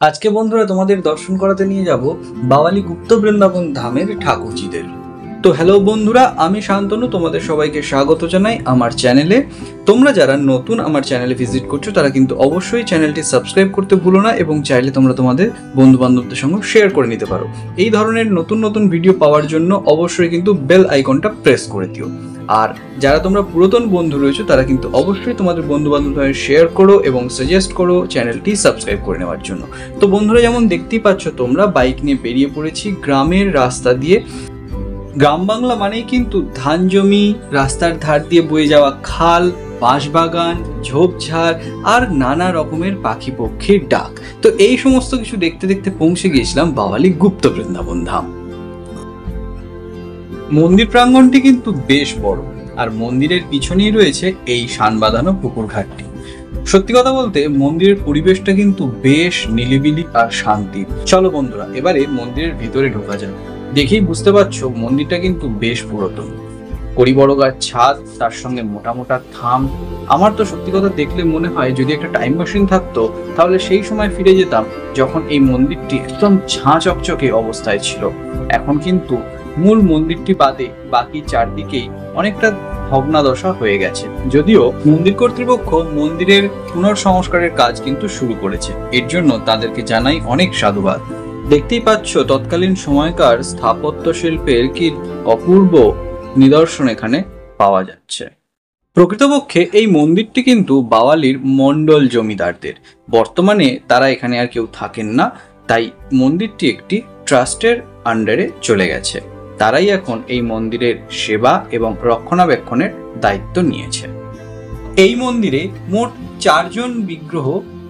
আজকে বন্ধুরা তোমাদের দর্শন করাতে নিয়ে যাব বাওয়ালি গুপ্ত বৃন্দাবন ধামের ঠাকুরজিদের। তো হ্যালো বন্ধুরা, আমি শান্তনু, তোমাদের সবাইকে স্বাগত জানাই আমার চ্যানেলে। তোমরা যারা নতুন আমার চ্যানেলে ভিজিট করছো তারা কিন্তু অবশ্যই চ্যানেলটি সাবস্ক্রাইব করতে ভুলো না, এবং চাইলে তোমরা তোমাদের বন্ধু বান্ধবদের সঙ্গে শেয়ার করে নিতে পারো। এই ধরনের নতুন নতুন ভিডিও পাওয়ার জন্য অবশ্যই কিন্তু বেল আইকনটা প্রেস করে দিও। আর যারা তোমরা পুরাতন বন্ধু রয়েছো তারা কিন্তু অবশ্যই তোমাদের বন্ধু বান্ধবদের শেয়ার করো এবং সাজেস্ট করো চ্যানেলটি সাবস্ক্রাইব করে নেওয়ার জন্য। তো বন্ধুরা, যেমন দেখতেই পাচ্ছ তোমরা, বাইক নিয়ে বেরিয়ে পড়েছি গ্রামের রাস্তা দিয়ে। গ্রাম বাংলা মানেই কিন্তু ধান জমি, রাস্তার ধার দিয়ে বয়ে যাওয়া খাল, বাঁশবাগান, ঝোপঝাড় আর নানা রকমের পাখি পক্ষীর ডাক। তো এই সমস্ত কিছু দেখতে দেখতে পৌঁছে গিয়েছিলাম বাওয়ালি গুপ্ত বৃন্দাবন ধাম। মন্দির প্রাঙ্গণটি কিন্তু বেশ বড়, আর মন্দিরের পিছনেই রয়েছে এই শান বাঁধানো পুকুর ঘাটটি। সত্যি কথা বলতে মন্দিরের পরিবেশটা কিন্তু বেশ নিলিবিলি আর শান্তির। চলো বন্ধুরা, এবারে মন্দিরের ভিতরে ঢোকা যাক। দেখেই বুঝতে পারছো মন্দিরটা কিন্তু বেশ পুরাতন। কড়িবড়গার ছাদ, তার সঙ্গে মোটা মোটা থাম। আমার তো সত্যি কথা দেখলে মনে হয় যদি একটা টাইম মেশিন থাকতো তাহলে সেই সময় ফিরে যেতাম যখন এই মন্দিরটি একদম ঝাঁ চকচকে অবস্থায় ছিল। এখন কিন্তু মূল মন্দিরটি বাদে বাকি চারদিকেই অনেকটা ভগ্নাদশা হয়ে গেছে। যদিও মন্দির কর্তৃপক্ষ মন্দিরের পুনর্সংস্কারের কাজ কিন্তু শুরু করেছে, এর জন্য তাদেরকে জানাই অনেক সাধুবাদ। দেখতেই পাচ্ছ তৎকালীন সময়কার স্থাপত্য শিল্পের কি অপূর্ব নিদর্শন এখানে পাওয়া যাচ্ছে। প্রকৃতপক্ষে এই মন্দিরটি কিন্তু বাওয়ালির মণ্ডল জমিদারদের। বর্তমানে তারা এখানে আর কেউ থাকেন না, তাই মন্দিরটি একটি ট্রাস্টের আন্ডারে চলে গেছে। তারাই এখন এই মন্দিরের সেবা এবং রক্ষণাবেক্ষণের দায়িত্ব নিয়েছে। এই মন্দিরে মোট 4 জন বিগ্রহ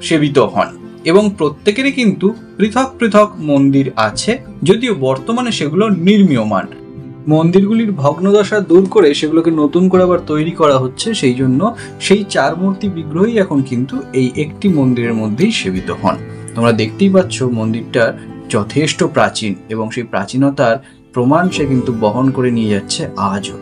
সেবিত হন এবং প্রত্যেকেরই কিন্তু পৃথক পৃথক মন্দির আছে, যদিও বর্তমানে সেগুলো নির্মীয়মান। মন্দিরগুলির ভগ্নদশা দূর করে সেগুলোকে নতুন করে আবার তৈরি করা হচ্ছে, সেই জন্য সেই 4 মূর্তি বিগ্রহই এখন কিন্তু এই একটি মন্দিরের মধ্যেই সেবিত হন। তোমরা দেখতেই পাচ্ছ মন্দিরটা যথেষ্ট প্রাচীন, এবং সেই প্রাচীনতার প্রমাণ সে কিন্তু বহন করে নিয়ে যাচ্ছে আজও।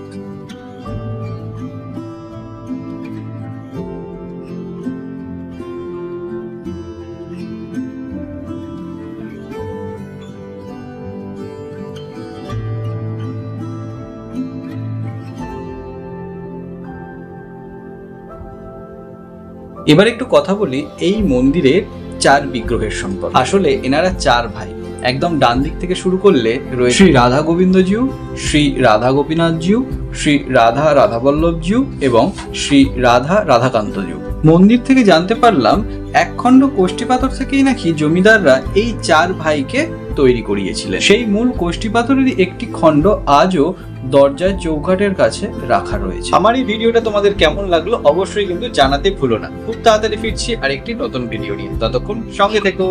এবার একটু কথা বলি এই মন্দিরের 4 বিগ্রহের সম্পর্কে। আসলে এনারা 4 ভাই। একদম ডান দিক থেকে শুরু করলে রয়েছে শ্রী রাধা গোবিন্দজিউ, শ্রী রাধা গোপীনাথজিউ, শ্রী রাধা রাধাবল্লভজিউ এবং শ্রী রাধা রাধাকান্তজিউ। মন্দির থেকে জানতে পারলাম একখণ্ড কোষ্ঠী পাথর থেকেই নাকি জমিদাররা এই 4 ভাইকে তৈরি করিয়েছিলেন। সেই মূল কোষ্ঠী পাথরেরই একটি খণ্ড আজও দরজার চৌকাঠের কাছে রাখা রয়েছে। আমার এই ভিডিওটা তোমাদের কেমন লাগলো অবশ্যই কিন্তু জানাতে ভুলো না। খুব তাড়াতাড়ি ফিরছি আরেকটি নতুন ভিডিও নিয়ে, ততক্ষণ সঙ্গে থেকো।